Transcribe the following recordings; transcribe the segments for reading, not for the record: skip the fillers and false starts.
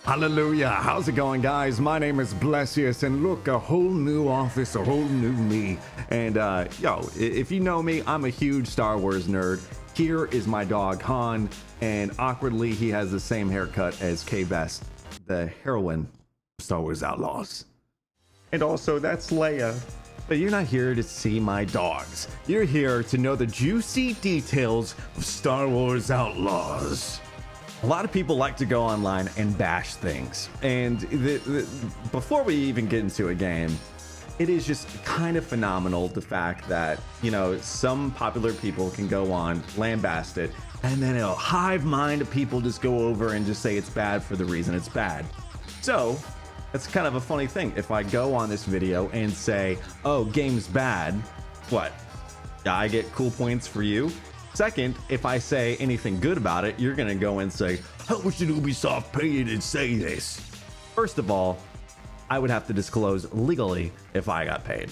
Hallelujah. How's it going, guys? My name is Blessious, and look, a whole new office, a whole new me. And if you know me, I'm a huge Star Wars nerd. Here is my dog Han, and awkwardly he has the same haircut as Vess, the heroine of Star Wars Outlaws. And also that's Leia. But you're not here to see my dogs. You're here to know the juicy details of Star Wars Outlaws. A lot of people like to go online and bash things. And before we even get into a game, it is just kind of phenomenal, the fact that, you know, some popular people can go on, lambast it, and then a hive mind of people just go over and just say it's bad for the reason it's bad. So that's kind of a funny thing. If I go on this video and say, oh, game's bad, what? I get cool points for you? Second, if I say anything good about it, you're gonna go and say, how much did UbiSoft pay you to say this? First of all, I would have to disclose legally if I got paid.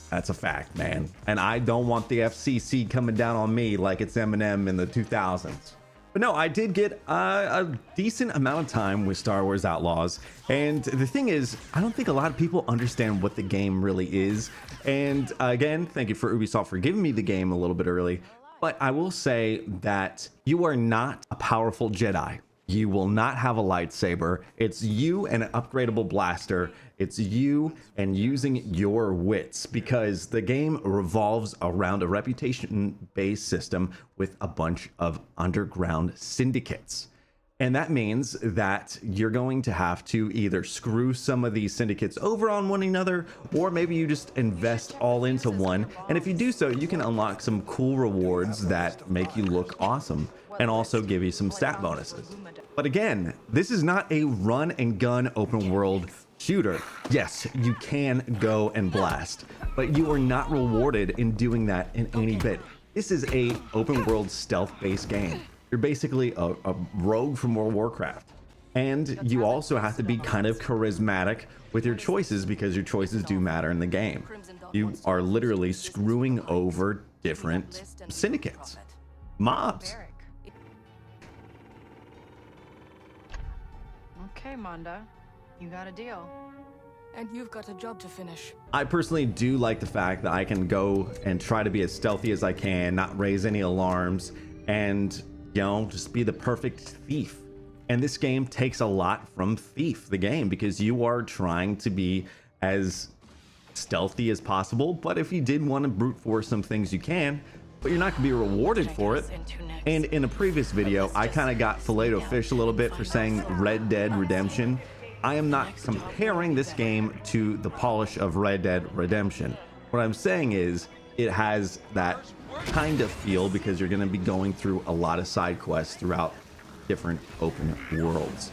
That's a fact, man. And I don't want the FCC coming down on me like it's Eminem in the 2000s. But no, I did get a decent amount of time with Star Wars Outlaws. And the thing is, I don't think a lot of people understand what the game really is. And again, thank you for UbiSoft for giving me the game a little bit early. But I will say that you are not a powerful Jedi. You will not have a lightsaber. It's you and an upgradable blaster. It's you and using your wits, because the game revolves around a reputation-based system with a bunch of underground syndicates. And that means that you're going to have to either screw some of these syndicates over on one another, or maybe you just invest all into one. And if you do so, you can unlock some cool rewards that make you look awesome and also give you some stat bonuses. But again, this is not a run and gun open world shooter. Yes, you can go and blast, but you are not rewarded in doing that in any bit. This is a open world stealth based game. You're basically a rogue from World of Warcraft. And you also have to be kind of charismatic with your choices, because your choices do matter in the game. You are literally screwing over different syndicates, mobs. Okay, Manda, you got a deal. And you've got a job to finish. I personally do like the fact that I can go and try to be as stealthy as I can, not raise any alarms, and you know, just be the perfect thief. And this game takes a lot from Thief, the game, because you are trying to be as stealthy as possible. But if you did want to brute force some things, you can, but you're not going to be rewarded for it. And in a previous video, I kind of got filet-o-fish a little bit for saying Red Dead Redemption. I am not comparing this game to the polish of Red Dead Redemption. What I'm saying is it has that kind of feel, because you're going to be going through a lot of side quests throughout different open worlds.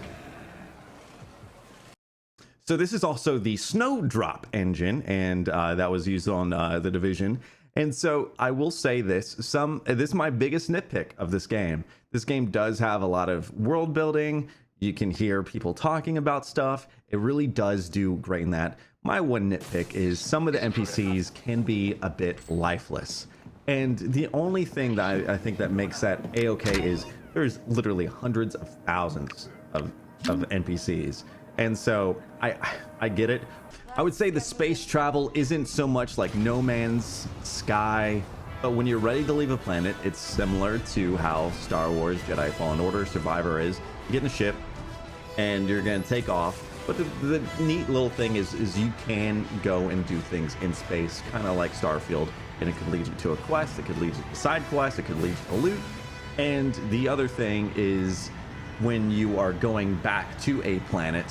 So this is also the Snowdrop engine, and that was used on The Division. And so I will say this is my biggest nitpick of this game. This game does have a lot of world building. You can hear people talking about stuff. It really does do great in that. My one nitpick is some of the NPCs can be a bit lifeless. And the only thing that I think that makes that a-okay is there's literally hundreds of thousands of NPCs. And so I get it. I would say the space travel isn't so much like No Man's Sky, but when you're ready to leave a planet, it's similar to how Star Wars Jedi Fallen Order Survivor is. You get in a ship and you're going to take off. But the neat little thing is you can go and do things in space, kind of like Starfield. And it could lead you to a quest, it could lead you to a side quest, it could lead you to loot. And the other thing is, when you are going back to a planet,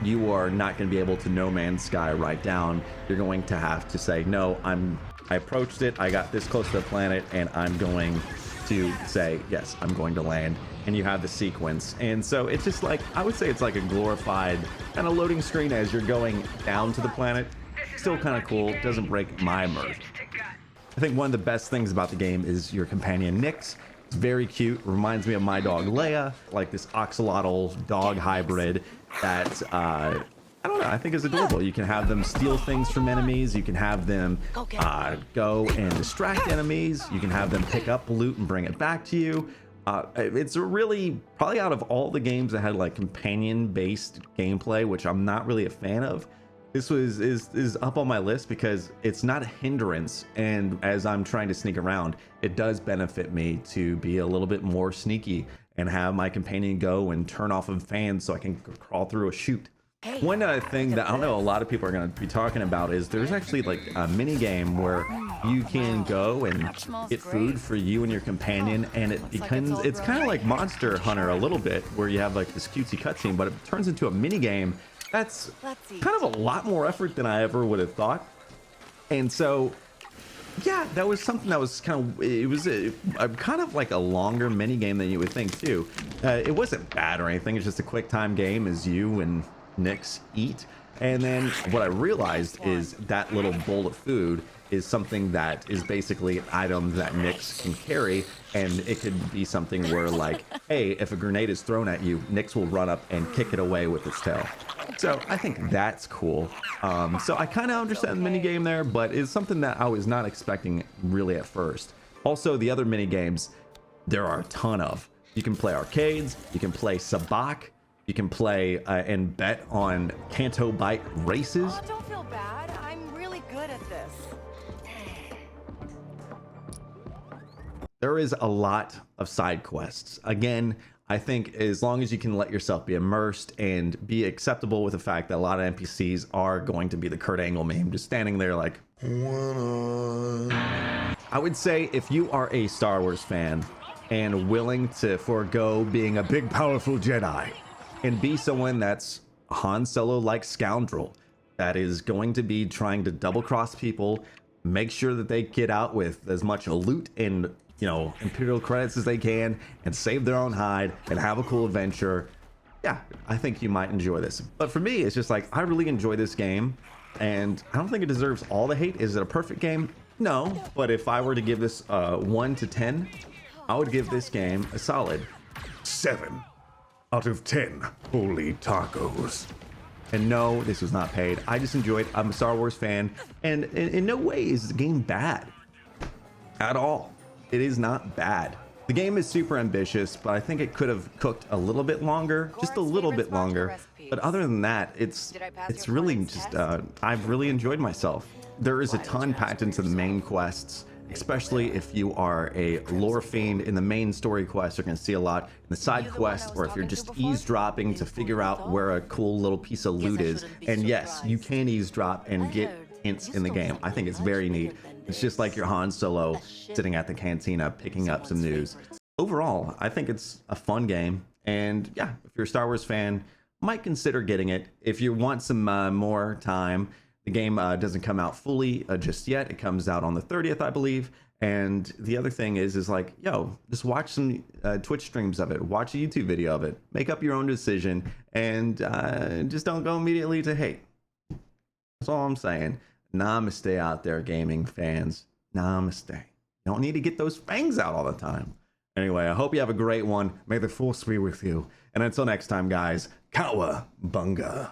you are not going to be able to No Man's Sky right down. You're going to have to say, no, I approached it, I got this close to the planet, and I'm going to say, yes, I'm going to land. And you have the sequence. And so it's just like, I would say it's like a glorified kind of loading screen as you're going down to the planet. Still kind of cool, doesn't break my immersion. I think one of the best things about the game is your companion Nyx. It's very cute, reminds me of my dog Leia, like this axolotl dog hybrid that I don't know, I think is adorable. You can have them steal things from enemies, you can have them go and distract enemies, you can have them pick up loot and bring it back to you, It's really probably out of all the games that had like companion based gameplay, which I'm not really a fan of. This is up on my list because it's not a hindrance, and as I'm trying to sneak around, it does benefit me to be a little bit more sneaky and have my companion go and turn off of fans so I can crawl through a chute. One thing that I don't know a lot of people are going to be talking about is there's actually like a mini game where you can go and get food for you and your companion, and it's kind of like Monster Hunter a little bit, where you have like this cutesy cutscene, but it turns into a mini game that's kind of a lot more effort than I ever would have thought. And so yeah, that was something that was kind of, it was kind of like a longer mini game than you would think too. It wasn't bad or anything. It's just a quick time game as you and Nix eat. And then what I realized is that little bowl of food is something that is basically an item that Nix can carry, and it could be something where like, hey, if a grenade is thrown at you, Nix will run up and kick it away with its tail. So I think that's cool. So I kind of understand the mini game there, but it's something that I was not expecting really at first. Also, the other mini games, there are a ton of. You can play arcades, you can play sabacc, you can play and bet on Canto Bite races. Oh, don't feel bad. I'm really good at this. There is a lot of side quests. Again, I think as long as you can let yourself be immersed and be acceptable with the fact that a lot of NPCs are going to be the Kurt Angle meme, just standing there like, I would say if you are a Star Wars fan and willing to forego being a big, powerful Jedi and be someone that's Han Solo-like scoundrel that is going to be trying to double-cross people, make sure that they get out with as much loot and, you know, Imperial credits as they can, and save their own hide and have a cool adventure, yeah, I think you might enjoy this. But for me, it's just like, I really enjoy this game, and I don't think it deserves all the hate. Is it a perfect game? No, but if I were to give this 1 to 10, I would give this game a solid 7 out of 10 holy tacos. And no, this was not paid. I just enjoyed. I'm a Star Wars fan, and in no way is the game bad at all. It is not bad. The game is super ambitious, but I think it could have cooked a little bit longer, just a little bit longer. But other than that, it's really just I've really enjoyed myself. There is a ton packed into the main quests, especially if you are a lore fiend. In the main story quest, you're going to see a lot. In the side quest, or if you're just eavesdropping to figure out where a cool little piece of loot is. And yes, you can eavesdrop and get hints in the game. I think it's very neat. It's just like your Han Solo sitting at the cantina picking up some news. Overall, I think it's a fun game. And yeah, if you're a Star Wars fan, might consider getting it. If you want some more time, the game doesn't come out fully just yet. It comes out on the 30th, I believe. And the other thing is like, yo, just watch some Twitch streams of it. Watch a YouTube video of it. Make up your own decision. And just don't go immediately to hate. That's all I'm saying. Namaste out there, gaming fans. Namaste. You don't need to get those fangs out all the time. Anyway, I hope you have a great one. May the force be with you. And until next time, guys, Cowabunga.